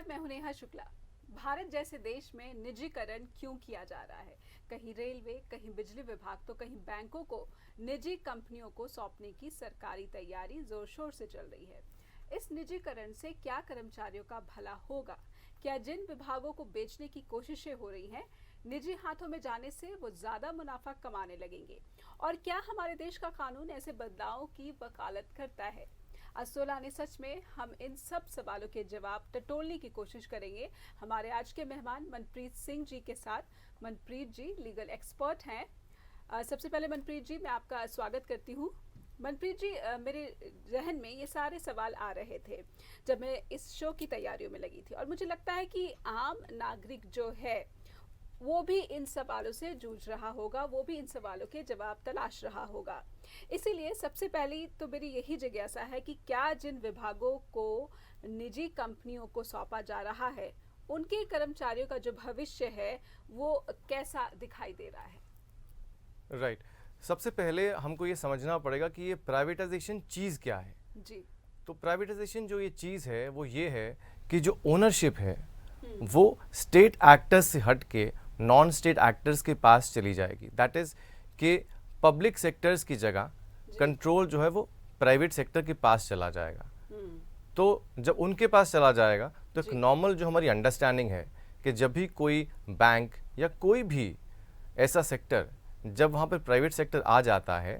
नमस्कार, मैं हूं नेहा शुक्ला। भारत जैसे देश में निजीकरण क्यों किया जा रहा है? कहीं रेलवे, कहीं बिजली विभाग तो कहीं बैंकों को निजी कंपनियों को सौंपने की सरकारी तैयारी जोर शोर से चल रही है। इस निजीकरण से क्या कर्मचारियों का भला होगा? क्या जिन विभागों को बेचने की कोशिशें हो रही हैं, निजी हाथों में जाने से वो ज्यादा मुनाफा कमाने लगेंगे? और क्या हमारे देश का कानून ऐसे बदलावों की वकालत करता है? आज 16 आने सच में हम इन सब सवालों के जवाब टटोलने की कोशिश करेंगे हमारे आज के मेहमान मनप्रीत सिंह जी के साथ। मनप्रीत जी लीगल एक्सपर्ट हैं। सबसे पहले मनप्रीत जी, मैं आपका स्वागत करती हूँ। मनप्रीत जी, मेरे जहन में ये सारे सवाल आ रहे थे जब मैं इस शो की तैयारियों में लगी थी, और मुझे लगता है कि आम नागरिक जो है वो भी इन सवालों से जूझ रहा होगा, वो भी इन सवालों के जवाब तलाश रहा होगा। इसीलिए सबसे पहली तो मेरी यही जिज्ञासा है कि क्या जिन विभागों को निजी कंपनियों को सौंपा जा रहा है, उनके कर्मचारियों का जो भविष्य है वो कैसा दिखाई दे रहा है? राइट। सबसे पहले हमको ये समझना पड़ेगा कि ये प्राइवेटाइजेशन चीज़ क्या है। जी। तो प्राइवेटाइजेशन जो ये चीज़ है वो ये है कि जो ओनरशिप है वो स्टेट एक्टर्स से हट के नॉन स्टेट एक्टर्स के पास चली जाएगी। दैट इज़ कि पब्लिक सेक्टर्स की जगह कंट्रोल जो है वो प्राइवेट सेक्टर के पास चला जाएगा। तो जब उनके पास चला जाएगा तो एक नॉर्मल जो हमारी अंडरस्टैंडिंग है कि जब भी कोई बैंक या कोई भी ऐसा सेक्टर जब वहाँ पर प्राइवेट सेक्टर आ जाता है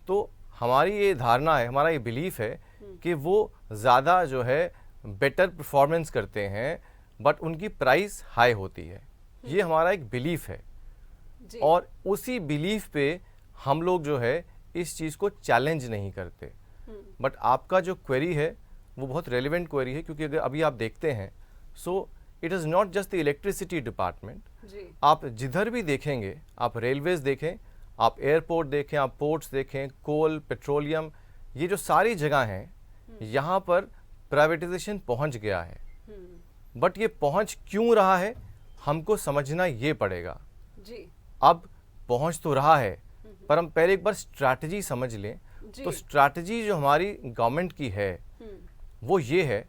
तो हमारी ये धारणा है, हमारा ये बिलीफ है कि वो ज़्यादा जो है बेटर परफॉर्मेंस करते हैं, बट उनकी प्राइस हाई होती है। ये हमारा एक बिलीफ है और उसी बिलीफ पे हम लोग जो है इस चीज़ को चैलेंज नहीं करते। बट आपका जो क्वेरी है वो बहुत रेलिवेंट क्वेरी है, क्योंकि अगर अभी आप देखते हैं so it is not just the electricity department. आप जिधर भी देखेंगे, आप रेलवेज देखें, आप एयरपोर्ट देखें, आप पोर्ट्स देखें, कोल, पेट्रोलियम, ये जो सारी जगह हैं यहाँ पर प्राइवेटाइजेशन पहुँच गया है। बट ये पहुँच क्यों रहा है हमको समझना ये पड़ेगा। अब पहुँच तो रहा है पर हम पहले एक बार स्ट्रैटेजी समझ लें। तो स्ट्रैटेजी जो हमारी गवर्नमेंट की है वो ये है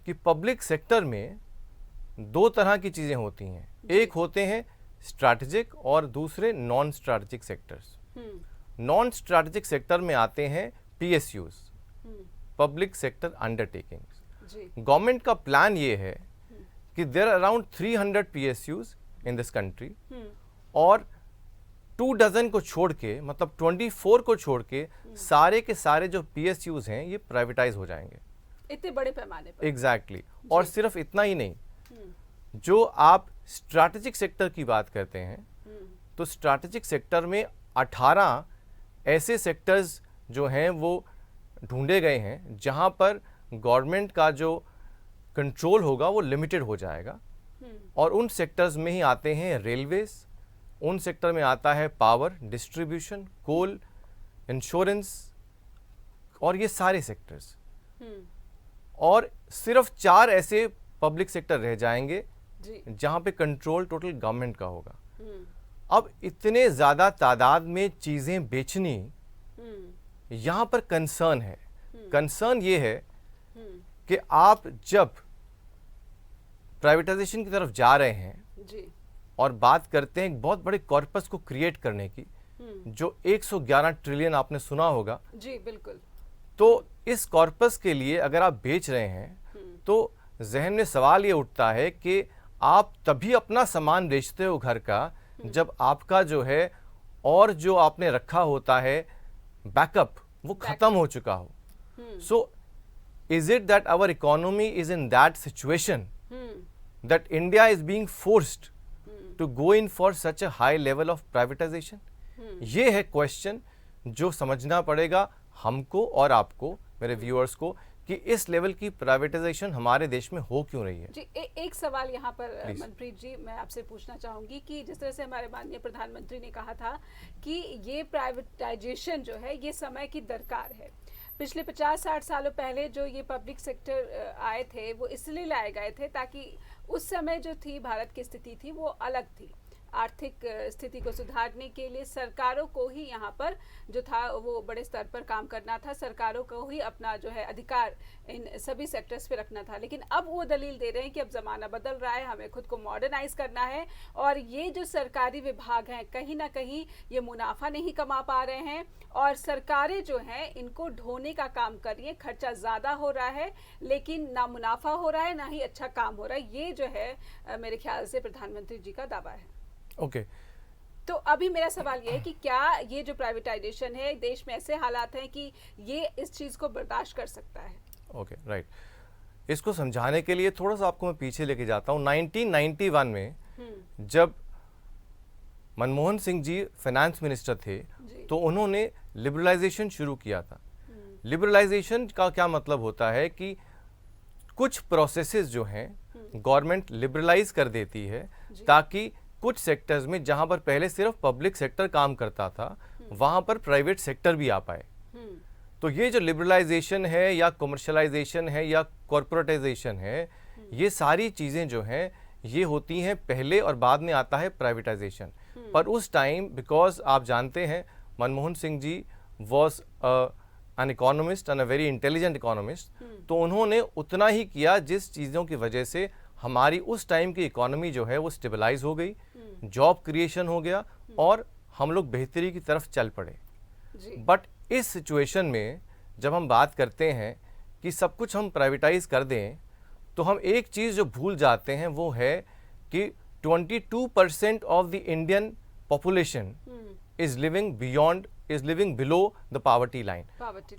कि पब्लिक सेक्टर में दो तरह की चीज़ें होती हैं। एक होते हैं स्ट्रैटेजिक और दूसरे non strategic sectors. Non strategic sector में आते हैं PSUs, public sector undertakings. Government का प्लान ये है कि there are around 300 PSUs in this country और 24 को छोड़ के, मतलब 24 को छोड़ के सारे के सारे जो पीएसयूज हैं ये प्राइवेटाइज हो जाएंगे इतने बड़े पैमाने पर। एग्जैक्टली। और सिर्फ इतना ही नहीं, जो आप स्ट्रैटेजिक सेक्टर की बात करते हैं तो स्ट्रैटेजिक सेक्टर में 18 ऐसे सेक्टर्स जो हैं वो ढूंढे गए हैं जहां पर गवर्नमेंट का जो कंट्रोल होगा वो लिमिटेड हो जाएगा। और उन सेक्टर्स में ही आते हैं रेलवेज, उन सेक्टर में आता है पावर डिस्ट्रीब्यूशन, कोल, इंश्योरेंस और ये सारे सेक्टर्स। और सिर्फ 4 ऐसे पब्लिक सेक्टर रह जाएंगे जहां पे कंट्रोल टोटल गवर्नमेंट का होगा। अब इतने ज़्यादा तादाद में चीज़ें बेचनी, यहाँ पर कंसर्न है। कंसर्न ये है कि आप जब प्राइवेटाइजेशन की तरफ जा रहे हैं और बात करते हैं एक बहुत बड़े कॉर्पस को क्रिएट करने की, जो 111 ट्रिलियन आपने सुना होगा। जी बिल्कुल। तो इस कॉर्पस के लिए अगर आप बेच रहे हैं तो जहन में सवाल ये उठता है कि आप तभी अपना सामान बेचते हो घर का जब आपका जो है और जो आपने रखा होता है बैकअप वो खत्म हो चुका हो। So is it that our economy is in that situation that India is being forced to go in for such a high level of privatization? ये है क्वेश्चन जो समझना पड़ेगा हमको और आपको, मेरे व्यूअर्स को, कि इस लेवल की प्राइवेटाइजेशन हमारे देश में हो क्यों रही है। जी, एक सवाल यहाँ पर मनप्रीत जी मैं आपसे पूछना चाहूंगी कि जिस तरह से हमारे माननीय प्रधानमंत्री ने कहा था कि ये प्राइवेटाइजेशन जो है ये समय की दरकार है। पिछले 50-60 सालों पहले जो ये पब्लिक सेक्टर आए थे वो इसलिए लाए गए थे ताकि उस समय जो थी भारत की स्थिति थी वो अलग थी। आर्थिक स्थिति को सुधारने के लिए सरकारों को ही यहाँ पर जो था वो बड़े स्तर पर काम करना था, सरकारों को ही अपना जो है अधिकार इन सभी सेक्टर्स पे रखना था। लेकिन अब वो दलील दे रहे हैं कि अब ज़माना बदल रहा है, हमें खुद को मॉडर्नाइज करना है, और ये जो सरकारी विभाग हैं कहीं ना कहीं ये मुनाफा नहीं कमा पा रहे हैं, और सरकारें जो हैं इनको ढोने का काम कर रही है। खर्चा ज़्यादा हो रहा है लेकिन ना मुनाफा हो रहा है ना ही अच्छा काम हो रहा है। ये जो है मेरे ख्याल से प्रधानमंत्री जी का दावा है। ओके तो अभी मेरा सवाल ये है कि क्या ये जो प्राइवेटाइजेशन है, देश में ऐसे हालात हैं कि ये इस चीज़ को बर्दाश्त कर सकता है? ओके राइट, इसको समझाने के लिए थोड़ा सा आपको मैं पीछे लेके जाता हूँ। 1991 में जब मनमोहन सिंह जी फाइनेंस मिनिस्टर थे तो उन्होंने लिबरलाइजेशन शुरू किया था। लिबरलाइजेशन का क्या मतलब होता है कि कुछ प्रोसेसेस जो हैं गवर्नमेंट लिबरलाइज कर देती है ताकि कुछ सेक्टर्स में जहां पर पहले सिर्फ पब्लिक सेक्टर काम करता था वहां पर प्राइवेट सेक्टर भी आ पाए। तो ये जो लिबरलाइजेशन है या कमर्शलाइजेशन है या कॉर्पोरेटाइजेशन है, ये सारी चीज़ें जो हैं ये होती हैं पहले और बाद में आता है प्राइवेटाइजेशन। पर उस टाइम बिकॉज आप जानते हैं Manmohan Singh ji was an economist and a very intelligent economist, तो उन्होंने उतना ही किया जिस चीज़ों की वजह से हमारी उस टाइम की इकोनॉमी जो है वो स्टेबलाइज हो गई, जॉब क्रिएशन हो गया और हम लोग बेहतरी की तरफ चल पड़े। बट इस सिचुएशन में जब हम बात करते हैं कि सब कुछ हम प्राइवेटाइज कर दें तो हम एक चीज़ जो भूल जाते हैं वो है कि 22% of the Indian population is living below the poverty line.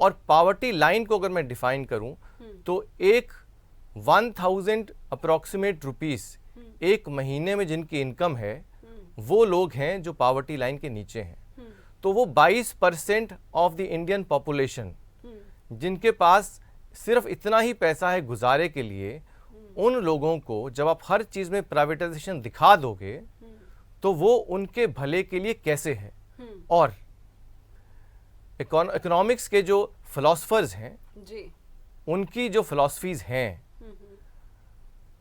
और पावर्टी लाइन को अगर मैं डिफाइन करूं तो एक 1000 अप्रॉक्सीमेट रुपीस एक महीने में जिनकी इनकम है वो लोग हैं जो पावर्टी लाइन के नीचे हैं। तो वो 22% ऑफ द इंडियन पॉपुलेशन जिनके पास सिर्फ इतना ही पैसा है गुजारे के लिए, उन लोगों को जब आप हर चीज़ में प्राइवेटाइजेशन दिखा दोगे तो वो उनके भले के लिए कैसे है। और इकोनॉमिक्स के जो फिलोसफर्स हैं जी, उनकी जो फिलॉसफीज हैं,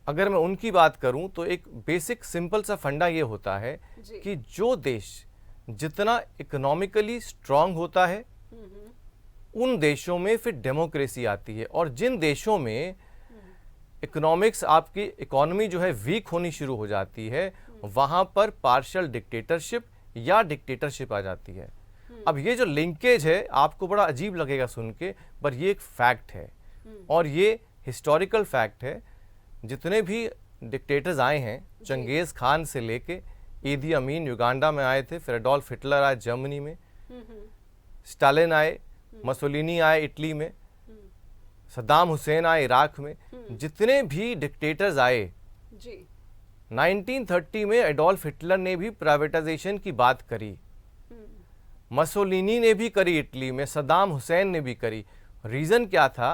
अगर मैं उनकी बात करूं तो एक बेसिक सिंपल सा फंडा ये होता है कि जो देश जितना इकोनॉमिकली स्ट्रांग होता है उन देशों में फिर डेमोक्रेसी आती है, और जिन देशों में इकोनॉमिक्स आपकी इकोनॉमी जो है वीक होनी शुरू हो जाती है वहां पर पार्शियल डिक्टेटरशिप या डिक्टेटरशिप आ जाती है। अब ये जो लिंकेज है आपको बड़ा अजीब लगेगा सुन के, पर ये एक फैक्ट है और ये हिस्टोरिकल फैक्ट है। जितने भी डिक्टेटर्स आए हैं, चंगेज खान से लेके ईदी अमीन युगांडा में आए थे, फिर एडोल्फ हिटलर आए जर्मनी में, स्टालिन आए, मसोलिनी आए इटली में, सद्दाम हुसैन आए इराक में, जितने भी डिक्टेटर्स आए जी 1930 में एडोल्फ हिटलर ने भी प्राइवेटाइजेशन की बात करी, मसोलिनी ने भी करी इटली में, सद्दाम हुसैन ने भी करी। रीज़न क्या था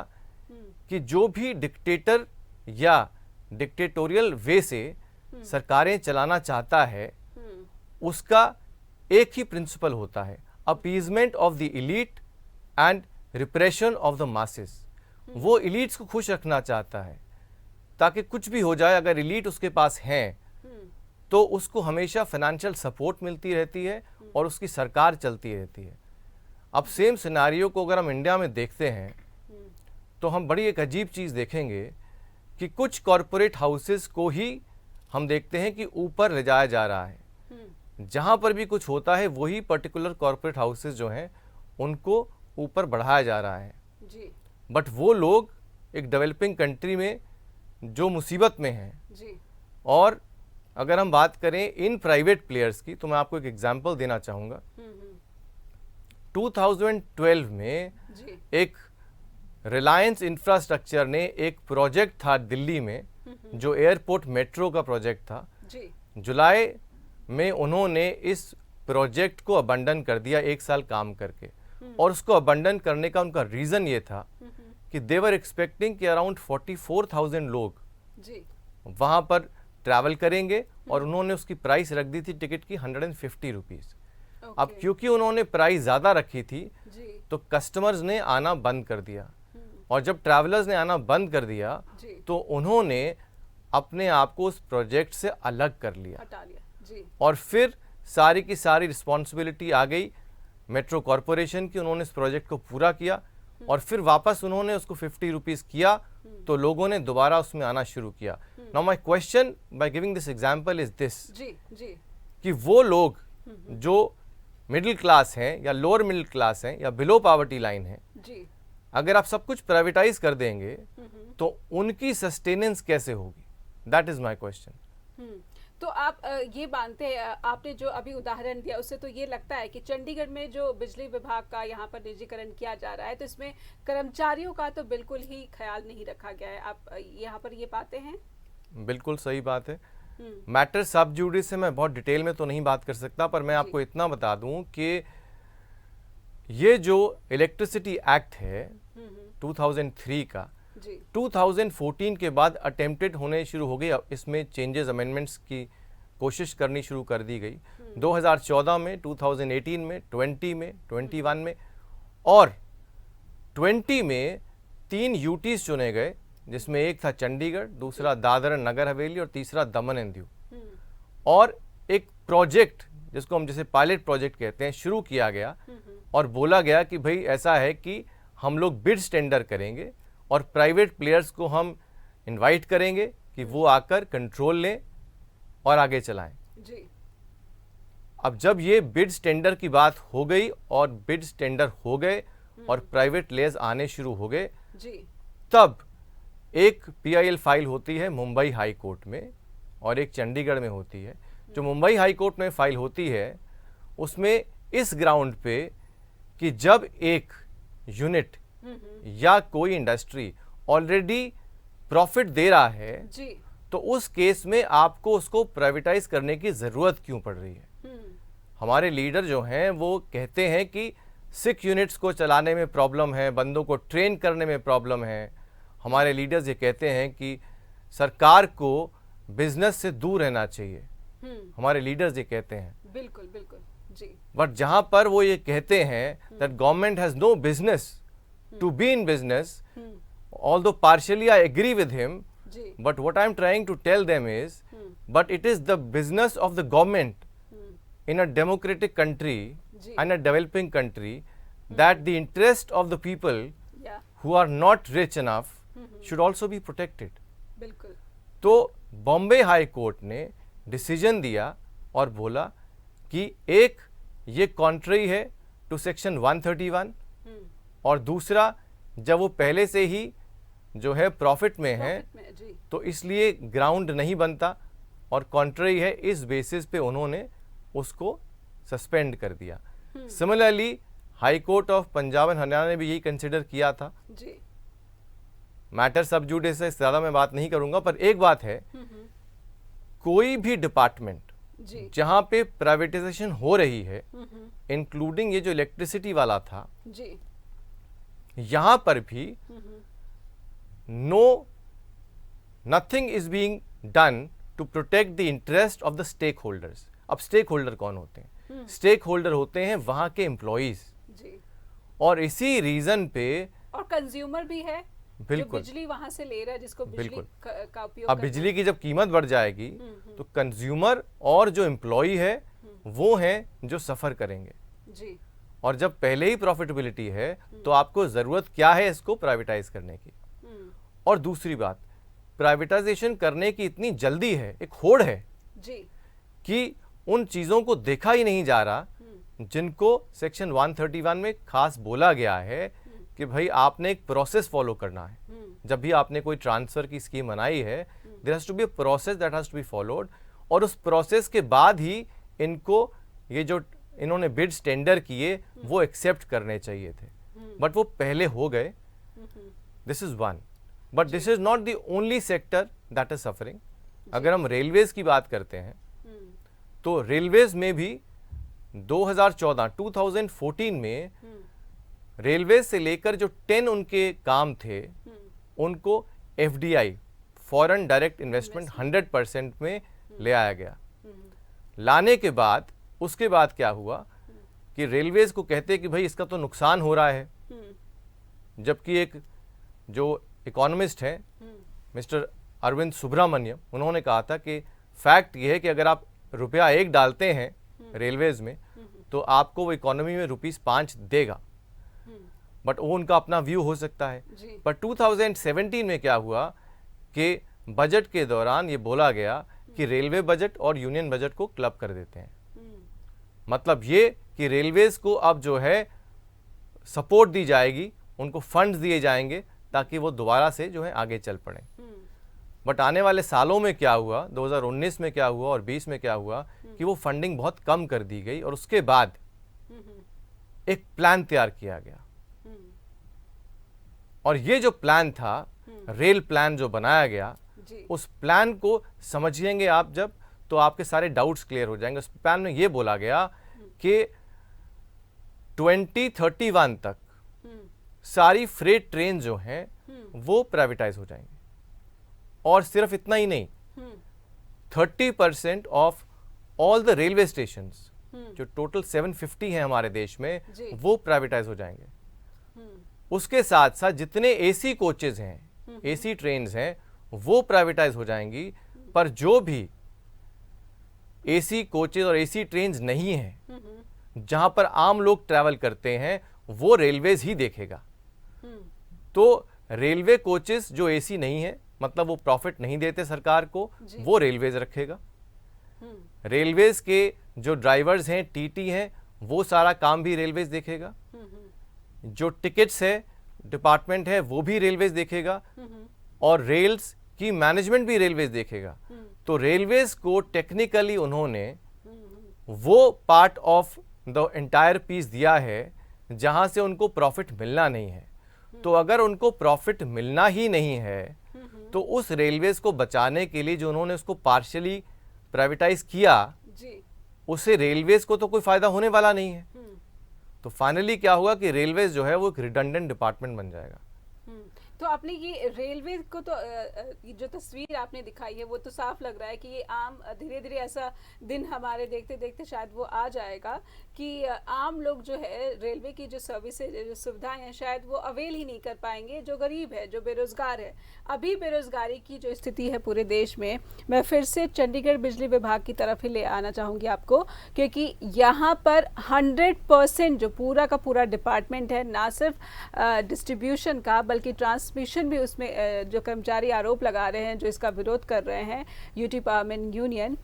कि जो भी डिक्टेटर या डिक्टेटोरियल वे से सरकारें चलाना चाहता है उसका एक ही प्रिंसिपल होता है, appeasement of the elite and repression of the masses. वो इलीट्स को खुश रखना चाहता है ताकि कुछ भी हो जाए, अगर इलीट उसके पास हैं तो उसको हमेशा फाइनेंशियल सपोर्ट मिलती रहती है और उसकी सरकार चलती रहती है। अब सेम सिनेरियो को अगर हम इंडिया में देखते हैं तो हम बड़ी एक अजीब चीज़ देखेंगे कि कुछ कॉरपोरेट हाउसेस को ही हम देखते हैं कि ऊपर ले जाया जा रहा है। जहाँ पर भी कुछ होता है वही पर्टिकुलर कॉरपोरेट हाउसेस जो हैं उनको ऊपर बढ़ाया जा रहा है जी बट वो लोग एक डेवलपिंग कंट्री में जो मुसीबत में हैं जी और अगर हम बात करें इन प्राइवेट प्लेयर्स की तो मैं आपको एक एग्जांपल देना चाहूँगा। 2012 में जी एक रिलायंस इंफ्रास्ट्रक्चर ने एक प्रोजेक्ट था दिल्ली में जो एयरपोर्ट मेट्रो का प्रोजेक्ट था। जी जुलाई में उन्होंने इस प्रोजेक्ट को अबंडन कर दिया 1 साल काम करके, और उसको अबंडन करने का उनका रीज़न ये था कि दे वर एक्सपेक्टिंग कि अराउंड 44,000 लोग जी वहाँ पर ट्रैवल करेंगे और उन्होंने उसकी प्राइस रख दी थी टिकट की 150 रुपीज़। अब क्योंकि उन्होंने प्राइस ज़्यादा रखी थी जी तो कस्टमर्स ने आना बंद कर दिया, और जब ट्रैवलर्स ने आना बंद कर दिया जी तो उन्होंने अपने आप को उस प्रोजेक्ट से अलग कर लिया। हटा लिया। जी और फिर सारी की सारी रिस्पॉन्सिबिलिटी आ गई मेट्रो कॉरपोरेशन की, उन्होंने इस प्रोजेक्ट को पूरा किया और फिर वापस उन्होंने उसको 50 रुपीज़ किया तो लोगों ने दोबारा उसमें आना शुरू किया। Now my question by giving this example is this जी जी कि वो लोग जो मिडिल क्लास हैं या लोअर मिडिल क्लास हैं या बिलो पॉवर्टी लाइन हैं, जी अगर आप सब कुछ प्राइवेटाइज कर देंगे तो उनकी सस्टेनेंस कैसे होगी? That is my question. तो आप ये मानते हैं, आपने जो अभी उदाहरण दिया उससे तो ये लगता है कि चंडीगढ़ में जो बिजली विभाग का यहाँ पर निजीकरण किया जा रहा है तो इसमें कर्मचारियों का तो बिल्कुल ही ख्याल नहीं रखा गया है। आप यहाँ पर ये पाते हैं? बिल्कुल सही बात है। मैटर सब जुडिस से मैं बहुत डिटेल में तो नहीं बात कर सकता, पर मैं आपको इतना बता दूं कि ये जो इलेक्ट्रिसिटी एक्ट है 2003 का, जी 2014 के बाद अटेम्प्टेड होने शुरू हो गई, इसमें चेंजेस अमेंडमेंट्स की कोशिश करनी शुरू कर दी गई 2014 में, 2018 में, 20 में, 21 में और 20 में 3 यूटीज चुने गए, जिसमें एक था चंडीगढ़, दूसरा दादर नगर हवेली और तीसरा दमन एंड दीव। और एक प्रोजेक्ट जिसको हम जैसे पायलट प्रोजेक्ट कहते हैं शुरू किया गया और बोला गया कि भाई ऐसा है कि हम लोग बिड्स टेंडर करेंगे और प्राइवेट प्लेयर्स को हम इनवाइट करेंगे कि वो आकर कंट्रोल लें और आगे चलाएं। जी अब जब ये बिड्स टेंडर की बात हो गई और बिड्स टेंडर हो गए और प्राइवेट प्लेयर्स आने शुरू हो गए, जी तब एक पीआईएल फाइल होती है मुंबई हाई कोर्ट में और एक चंडीगढ़ में होती है। जो मुंबई हाई कोर्ट में फाइल होती है उसमें इस ग्राउंड पे कि जब एक यूनिट या कोई इंडस्ट्री ऑलरेडी प्रॉफिट दे रहा है जी तो उस केस में आपको उसको प्राइवेटाइज करने की ज़रूरत क्यों पड़ रही है? हमारे लीडर जो हैं वो कहते हैं कि 6 यूनिट्स को चलाने में प्रॉब्लम है, बंदों को ट्रेन करने में प्रॉब्लम है। हमारे लीडर्स ये कहते हैं कि सरकार को बिजनेस से दूर रहना चाहिए, हमारे लीडर्स ये कहते हैं। बिल्कुल बिल्कुल जी। बट जहां पर वो ये कहते हैं that government has no business to be in business, although partially I agree with him, जी but what I am trying to tell them is, but it is the business of the government in a democratic country जी and a developing country that the interest of the people या who are not rich enough should also be protected. बिल्कुल तो Bombay high court ने decision दिया और बोला कि एक ये कॉन्ट्री है टू सेक्शन 131 और दूसरा जब वो पहले से ही जो है प्रॉफिट में है प्रॉफिट में जी तो इसलिए ग्राउंड नहीं बनता और कॉन्ट्री है, इस बेसिस पे उन्होंने उसको सस्पेंड कर दिया। Similarly high court of Punjab and Haryana ने भी यही कंसिडर किया था। जी मैटर सब जुडिस से ज़्यादा मैं बात नहीं करूंगा, पर एक बात है, कोई भी डिपार्टमेंट जी जहां पे प्राइवेटाइजेशन हो रही है, इंक्लूडिंग ये जो इलेक्ट्रिसिटी वाला था, जी यहां पर भी nothing is being done to protect the interest of the stakeholders. अब स्टेक होल्डर कौन होते हैं? स्टेक होल्डर होते हैं वहां के एम्प्लॉइज, जी और इसी रीजन पे और कंज्यूमर भी है बिल्कुल। जो बिजली वहां से ले रहा है, जिसको बिजली बिल्कुल। का उपयोग अब करना बिजली की जब कीमत बढ़ जाएगी तो कंज्यूमर और जो एम्प्लॉय है वो हैं जो सफ़र करेंगे। है। जी और जब पहले ही प्रॉफिटेबिलिटी है तो आपको ज़रूरत क्या है इसको प्राइवेटाइज करने की? और दूसरी बात, प्राइवेटाइजेशन करने की इतनी जल्दी है, एक होड़ है जी कि उन चीज़ों को देखा ही नहीं जा रहा जिनको सेक्शन 131 में खास बोला गया है कि भाई आपने एक प्रोसेस फॉलो करना है। जब भी आपने कोई ट्रांसफ़र की स्कीम बनाई है, there has to be a process that has to be followed, और उस प्रोसेस के बाद ही इनको ये जो इन्होंने बिड्स टेंडर किए वो एक्सेप्ट करने चाहिए थे, बट वो पहले हो गए। This is one, but this is not the only sector that is suffering. अगर हम रेलवेज़ की बात करते हैं तो रेलवेज़ में भी 2014 में रेलवे से लेकर जो 10 उनके काम थे उनको एफडीआई फॉरेन डायरेक्ट इन्वेस्टमेंट 100% में ले आया गया। लाने के बाद उसके बाद क्या हुआ कि रेलवेज़ को कहते कि भाई इसका तो नुकसान हो रहा है, जबकि एक जो इकोनॉमिस्ट हैं मिस्टर अरविंद सुब्रमण्यम, उन्होंने कहा था कि फैक्ट ये है कि अगर आप रुपया 1 डालते हैं रेलवेज में तो आपको वो इकोनॉमी में ₹5 देगा, बट वो उनका अपना व्यू हो सकता है। जी। पर 2017 में क्या हुआ कि बजट के दौरान ये बोला गया कि रेलवे बजट और यूनियन बजट को क्लब कर देते हैं। मतलब ये कि रेलवेज को अब जो है सपोर्ट दी जाएगी, उनको फंड्स दिए जाएंगे ताकि वो दोबारा से जो है आगे चल पड़े। बट आने वाले सालों में क्या हुआ, 2019 में क्या हुआ और 20 में क्या हुआ कि वो फंडिंग बहुत कम कर दी गई और उसके बाद एक प्लान तैयार किया गया। और ये जो प्लान था, रेल प्लान जो बनाया गया, जी। उस प्लान को समझिएंगे आप जब, तो आपके सारे डाउट्स क्लियर हो जाएंगे। उस प्लान में ये बोला गया कि 2031 तक सारी फ्रेट ट्रेन जो हैं वो प्राइवेटाइज हो जाएंगी। और सिर्फ इतना ही नहीं, 30% of all the railway stations, जो टोटल 750 हैं हमारे देश में, जी। वो प्राइवेटाइज हो जाएंगे। उसके साथ साथ जितने एसी कोचेज हैं, एसी ट्रेन्स हैं, वो प्राइवेटाइज हो जाएंगी। पर जो भी एसी कोचेज और एसी ट्रेन्स नहीं हैं, जहां पर आम लोग ट्रैवल करते हैं, वो रेलवेज ही देखेगा। तो रेलवे कोचेस जो एसी नहीं है, मतलब वो प्रॉफिट नहीं देते सरकार को, वो रेलवेज रखेगा। रेलवेज के जो ड्राइवर्स हैं, टीटी हैं, वो सारा काम भी रेलवेज देखेगा। जो टिकट्स है डिपार्टमेंट है, वो भी रेलवेज देखेगा। और रेल्स की मैनेजमेंट भी रेलवेज देखेगा। तो रेलवेज को टेक्निकली उन्होंने वो part of the entire piece दिया है जहां से उनको प्रॉफिट मिलना नहीं है। तो अगर उनको प्रॉफिट मिलना ही नहीं है, तो उस रेलवेज को बचाने के लिए जो उन्होंने उसको पार्शियली प्राइवेटाइज किया, जी। उससे रेलवेज को तो कोई फायदा होने वाला नहीं है। तो फाइनली क्या होगा कि रेलवेज जो है वो एक रिडंडेंट डिपार्टमेंट बन जाएगा। तो आपने ये रेलवे को तो ये जो तस्वीर आपने दिखाई है वो तो साफ लग रहा है कि ये आम धीरे धीरे ऐसा दिन हमारे देखते देखते शायद वो आ जाएगा कि आम लोग जो है रेलवे की जो सर्विसेज जो सुविधाएं हैं शायद वो अवेल ही नहीं कर पाएंगे, जो गरीब है, जो बेरोजगार है। अभी बेरोजगारी की जो स्थिति है पूरे देश में, मैं फिर से चंडीगढ़ बिजली विभाग की तरफ ही ले आना चाहूँगी आपको, क्योंकि यहाँ पर 100% जो पूरा का पूरा डिपार्टमेंट है, ना सिर्फ डिस्ट्रीब्यूशन का बल्कि ट्रांसमिशन भी उसमें जो कर्मचारी आरोप लगा रहे हैं, जो इसका विरोध कर रहे हैं, यूटी पावरमैन यूनियन,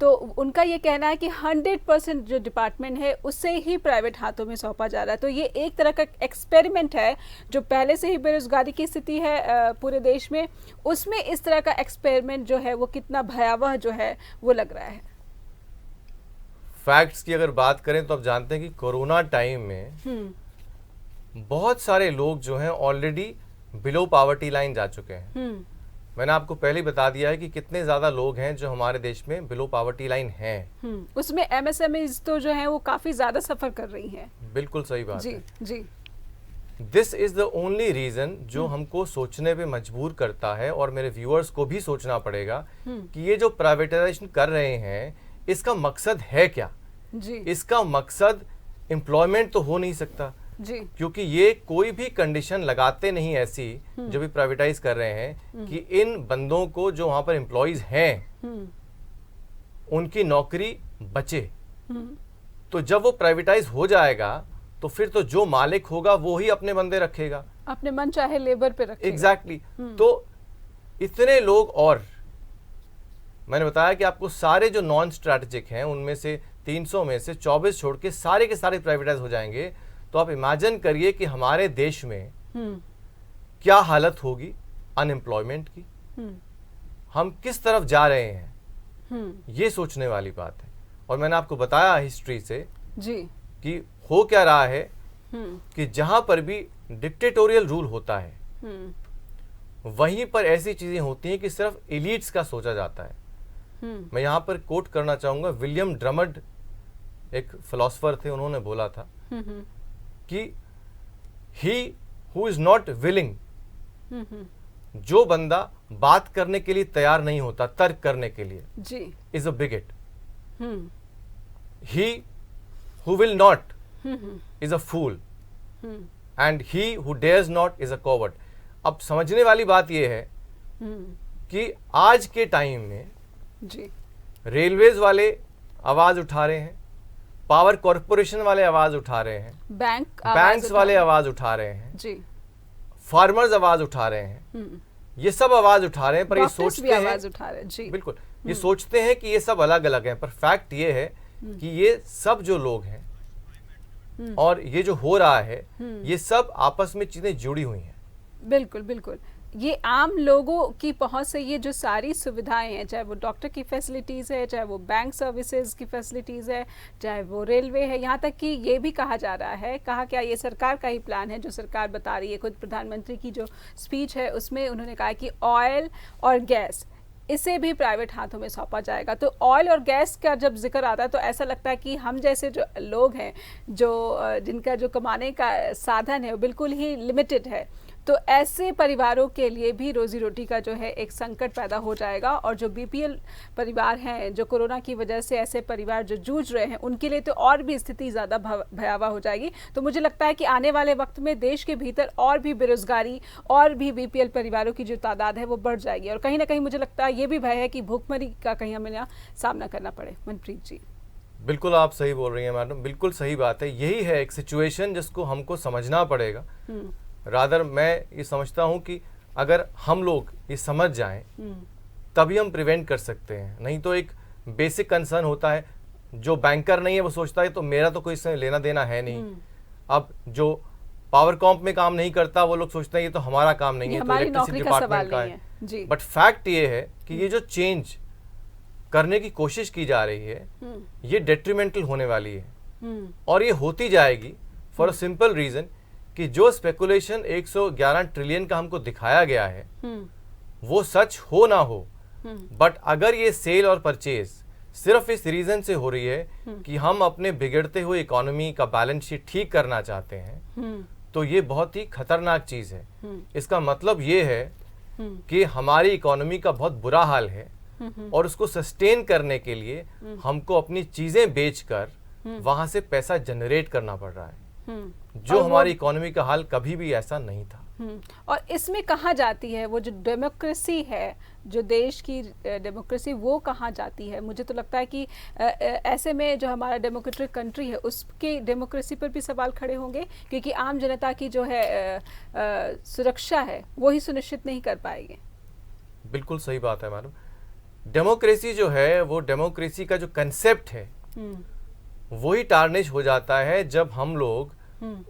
तो उनका ये कहना है कि 100% जो डिपार्टमेंट है उससे ही प्राइवेट हाथों में सौंपा जा रहा है। तो ये एक तरह का एक्सपेरिमेंट है, जो पहले से ही बेरोजगारी की स्थिति है पूरे देश में, उसमें इस तरह का एक्सपेरिमेंट जो है वो कितना भयावह जो है वो लग रहा है। फैक्ट्स की अगर बात करें तो आप जानते हैं कि कोरोना टाइम में बहुत सारे लोग जो हैं ऑलरेडी बिलो पॉवर्टी लाइन जा चुके हैं। मैंने आपको पहले ही बता दिया है कि कितने ज्यादा लोग हैं जो हमारे देश में बिलो पॉवर्टी लाइन हैं। उसमें एमएसएमईज तो जो हैं वो काफी ज्यादा सफर कर रही हैं। बिल्कुल सही बात जी, है। जी। This is the only reason जो हमको सोचने पे मजबूर करता है, और मेरे व्यूअर्स को भी सोचना पड़ेगा कि ये जो प्राइवेटाइजेशन कर रहे हैं इसका मकसद है क्या। जी। इसका मकसद एम्प्लॉयमेंट तो हो नहीं सकता जी। क्योंकि ये कोई भी कंडीशन लगाते नहीं ऐसी जो भी प्राइवेटाइज कर रहे हैं कि इन बंदों को जो वहां पर एम्प्लॉयज हैं उनकी नौकरी बचे। तो जब वो प्राइवेटाइज हो जाएगा तो फिर तो जो मालिक होगा वो ही अपने बंदे रखेगा, अपने मन चाहे लेबर पे रखेगा। एग्जैक्टली। तो इतने लोग, और मैंने बताया कि आपको सारे जो नॉन स्ट्रैटेजिक हैं उनमें से 300 में से 24 छोड़ के सारे प्राइवेटाइज हो जाएंगे। तो आप इमेजिन करिए कि हमारे देश में क्या हालत होगी अनएम्प्लॉयमेंट की, हम किस तरफ जा रहे हैं, ये सोचने वाली बात है। और मैंने आपको बताया हिस्ट्री से जी कि हो क्या रहा है कि जहां पर भी डिक्टेटोरियल रूल होता है वहीं पर ऐसी चीजें होती हैं कि सिर्फ एलिट्स का सोचा जाता है। मैं यहां पर कोट करना चाहूंगा, विलियम ड्रमंड एक फिलोसोफर थे, उन्होंने बोला था कि he who is not willing, जो बंदा बात करने के लिए तैयार नहीं होता, तर्क करने के लिए, जी, is a bigot. He who will not is a fool, and he who dares not is a coward. अब समझने वाली बात यह है कि आज के टाइम में जी, रेलवेज वाले आवाज उठा रहे हैं, पावर कॉरपोरेशन वाले आवाज उठा रहे हैं, बैंक्स वाले आवाज उठा रहे हैं जी, फार्मर्स आवाज उठा रहे हैं, ये सब आवाज उठा रहे हैं, पर ये सोचते हैं आवाज उठा रहे हैं जी, बिल्कुल ये सोचते हैं कि ये सब अलग अलग हैं, पर फैक्ट ये है कि ये सब जो लोग हैं और ये जो हो रहा है ये सब आपस में चीजें जुड़ी हुई हैं। बिल्कुल बिल्कुल, ये आम लोगों की पहुंच से ये जो सारी सुविधाएं हैं, चाहे वो डॉक्टर की फैसिलिटीज़ है, चाहे वो बैंक सर्विसेज की फैसिलिटीज़ है, चाहे वो रेलवे है, यहाँ तक कि ये भी कहा जा रहा है, कहा क्या ये सरकार का ही प्लान है जो सरकार बता रही है। खुद प्रधानमंत्री की जो स्पीच है उसमें उन्होंने कहा कि ऑयल और गैस इसे भी प्राइवेट हाथों में सौंपा जाएगा। तो ऑयल और गैस का जब जिक्र आता है तो ऐसा लगता है कि हम जैसे जो लोग हैं, जो जिनका जो कमाने का साधन है वो बिल्कुल ही लिमिटेड है, तो ऐसे परिवारों के लिए भी रोजी रोटी का जो है एक संकट पैदा हो जाएगा। और जो बीपीएल परिवार हैं, जो कोरोना की वजह से ऐसे परिवार जो जूझ रहे हैं, उनके लिए तो और भी स्थिति ज़्यादा भयावह हो जाएगी। तो मुझे लगता है कि आने वाले वक्त में देश के भीतर और भी बेरोजगारी और भी बीपीएल परिवारों की जो तादाद है वो बढ़ जाएगी, और कहीं ना कहीं मुझे लगता है ये भी भय है कि भूखमरी का कहीं हमें ना सामना करना पड़े। मनप्रीत जी, बिल्कुल आप सही बोल रही हैं मैडम, बिल्कुल सही बात है। यही है एक सिचुएशन जिसको हमको समझना पड़ेगा। रादर मैं ये समझता हूँ कि अगर हम लोग ये समझ जाएं तभी हम प्रिवेंट कर सकते हैं। नहीं तो एक बेसिक कंसर्न होता है, जो बैंकर नहीं है वो सोचता है तो मेरा तो कोई इससे लेना देना है नहीं। अब जो पावर कॉम्प में काम नहीं करता वो लोग सोचते हैं ये तो हमारा काम नहीं है, तो इलेक्ट्रिसिटी डिपार्टमेंट का है। बट फैक्ट ये है कि ये जो चेंज करने की कोशिश की जा रही है ये डेट्रीमेंटल होने वाली है, और ये होती जाएगी फॉर अ सिंपल रीजन कि जो स्पेकुलेशन 111 ट्रिलियन का हमको दिखाया गया है वो सच हो ना हो, बट अगर ये सेल और परचेज सिर्फ इस रीजन से हो रही है कि हम अपने बिगड़ते हुए इकोनॉमी का बैलेंस शीट ठीक करना चाहते हैं, तो ये बहुत ही खतरनाक चीज है। इसका मतलब ये है कि हमारी इकोनॉमी का बहुत बुरा हाल है और उसको सस्टेन करने के लिए हमको अपनी चीजें बेचकर वहां से पैसा जनरेट करना पड़ रहा है, जो हमारी इकोनॉमी का हाल कभी भी ऐसा नहीं था। और इसमें कहाँ जाती है वो जो डेमोक्रेसी है, जो देश की डेमोक्रेसी, वो कहाँ जाती है? मुझे तो लगता है कि ऐसे में जो हमारा डेमोक्रेटिक कंट्री है उसकी डेमोक्रेसी पर भी सवाल खड़े होंगे, क्योंकि आम जनता की जो है सुरक्षा है वो ही सुनिश्चित नहीं कर पाएंगे। बिल्कुल सही बात है मैडम। डेमोक्रेसी जो है वो डेमोक्रेसी का जो कंसेप्ट है वही टार्निश हो जाता है जब हम लोग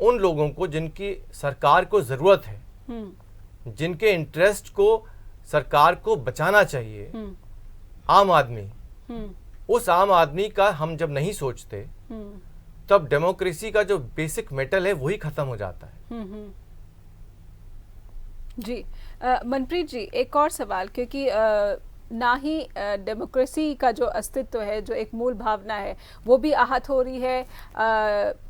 उन लोगों को जिनकी सरकार को जरूरत है, जिनके इंटरेस्ट को सरकार को बचाना चाहिए, आम आदमी, उस आम आदमी का हम जब नहीं सोचते तब डेमोक्रेसी का जो बेसिक मेटल है वही खत्म हो जाता है। जी मनप्रीत जी, एक और सवाल, क्योंकि ना ही डेमोक्रेसी का जो अस्तित्व है, जो एक मूल भावना है, वो भी आहत हो रही है।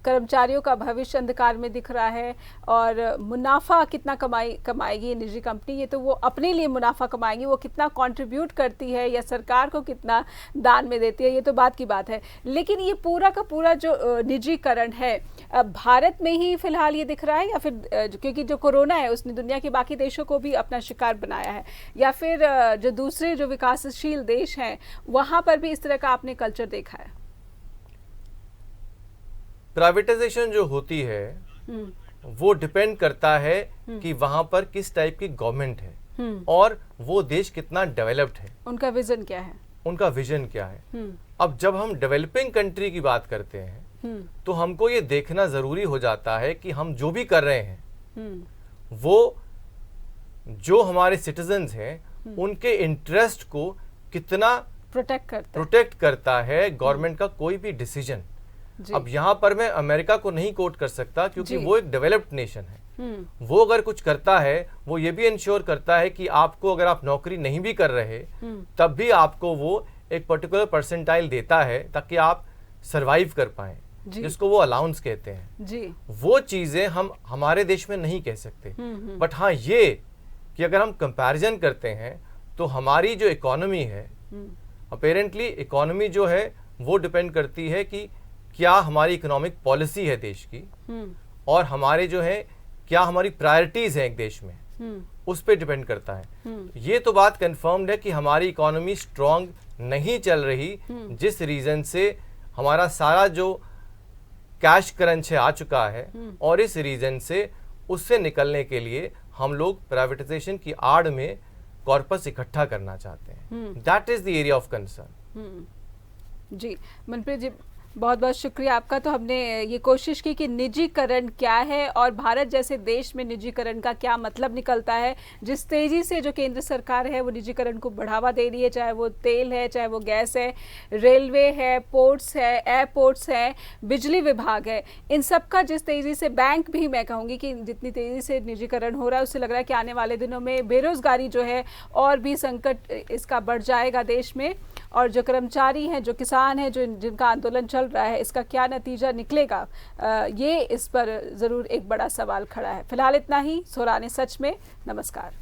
कर्मचारियों का भविष्य अंधकार में दिख रहा है, और मुनाफा कितना कमाएगी निजी कंपनी, ये तो वो अपने लिए मुनाफा कमाएगी, वो कितना कंट्रीब्यूट करती है या सरकार को कितना दान में देती है ये तो बात की बात है। लेकिन ये पूरा का पूरा जो निजीकरण है भारत में ही फिलहाल ये दिख रहा है, या फिर क्योंकि जो कोरोना है उसने दुनिया के बाकी देशों को भी अपना शिकार बनाया है, या फिर जो दूसरे जो विकासशील देश हैं वहां पर भी इस तरह का आपने कल्चर देखा है? प्राइवेटाइजेशन जो होती है वो डिपेंड करता है कि वहां पर किस टाइप की गवर्नमेंट है और वो देश कितना डेवलप्ड है, उनका विजन क्या है, उनका विजन क्या है। अब जब हम डेवलपिंग कंट्री की बात करते हैं तो हमको ये देखना जरूरी हो जाता है कि हम जो भी कर रहे हैं वो जो हमारे सिटीजन्स हैं उनके इंटरेस्ट को कितना प्रोटेक्ट करता है गवर्नमेंट का कोई भी डिसीजन। अब यहाँ पर मैं अमेरिका को नहीं कोट कर सकता क्योंकि वो एक डेवलप्ड नेशन है। वो अगर कुछ करता है वो ये भी इंश्योर करता है कि आपको अगर आप नौकरी नहीं भी कर रहे तब भी आपको वो एक पर्टिकुलर परसेंटाइल देता है ताकि आप सरवाइव कर पाएं, जिसको वो अलाउंस कहते हैं जी। वो चीजें हम हमारे देश में नहीं कह सकते। बट हाँ ये कि अगर हम कंपैरिजन करते हैं तो हमारी जो इकोनॉमी है, अपेरेंटली इकोनॉमी जो है वो डिपेंड करती है कि क्या हमारी इकोनॉमिक पॉलिसी है देश की, और हमारे जो है क्या हमारी प्रायोरिटीज हैं एक देश में। उस पर डिपेंड करता है। ये तो बात कंफर्म्ड है कि हमारी इकोनॉमी स्ट्रांग नहीं चल रही, जिस रीजन से हमारा सारा जो कैश क्रंच है आ चुका है, और इस रीजन से उससे निकलने के लिए हम लोग प्राइवेटाइजेशन की आड़ में कॉर्पस इकट्ठा करना चाहते हैं। That is the area of concern. जी मनप्रीत जी, बहुत बहुत शुक्रिया आपका। तो हमने ये कोशिश की कि निजीकरण क्या है और भारत जैसे देश में निजीकरण का क्या मतलब निकलता है। जिस तेज़ी से जो केंद्र सरकार है वो निजीकरण को बढ़ावा दे रही है, चाहे वो तेल है, चाहे वो गैस है, रेलवे है, पोर्ट्स है, एयरपोर्ट्स है, बिजली विभाग है, इन सब का जिस तेज़ी से, बैंक भी मैं कहूँगी कि जितनी तेज़ी से निजीकरण हो रहा है, उससे लग रहा है कि आने वाले दिनों में बेरोज़गारी जो है और भी संकट इसका बढ़ जाएगा देश में। और जो कर्मचारी हैं, जो किसान हैं, जो जिनका आंदोलन चल रहा है, इसका क्या नतीजा निकलेगा, ये इस पर ज़रूर एक बड़ा सवाल खड़ा है। फिलहाल इतना ही। सोराने सच में, नमस्कार।